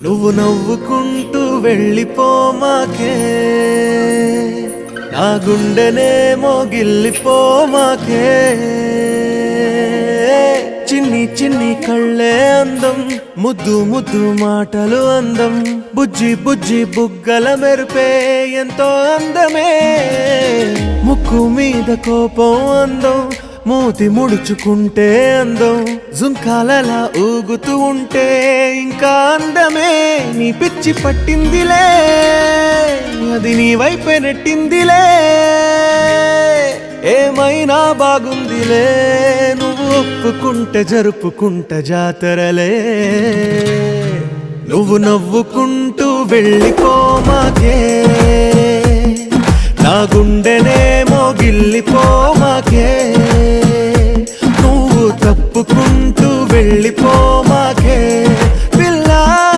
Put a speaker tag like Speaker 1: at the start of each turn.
Speaker 1: నువ్వు నవ్వుకుంటూ వెళ్ళిపోమాకే, నా గుండెనేమో గిల్లిపోమాకే. చిన్ని చిన్ని కళ్ళే అందం, ముద్దు ముద్దు మాటలు అందం, బుజ్జి బుజ్జి బుగ్గల మెరుపే ఎంతో అందమే. ముక్కు మీద కోపం అందం, మూతి ముడుచుకుంటే అందం, జుంకాలలా ఊగుతూ ఉంటే ఇంకా అందమే. నీ పిచ్చి పట్టిందిలే, అది నీ వైపే నెట్టిందిలే. ఏమైనా బాగుందిలే, నువ్వు ఒప్పుకుంటే జరుపుకుంటా జాతరలే. నువ్వు నవ్వుకుంటూ వెళ్ళిపోమాకే, నా గుండెనేమో గిల్లిపోమాకే. నువ్వు తప్పుకుంటూ వెళ్ళి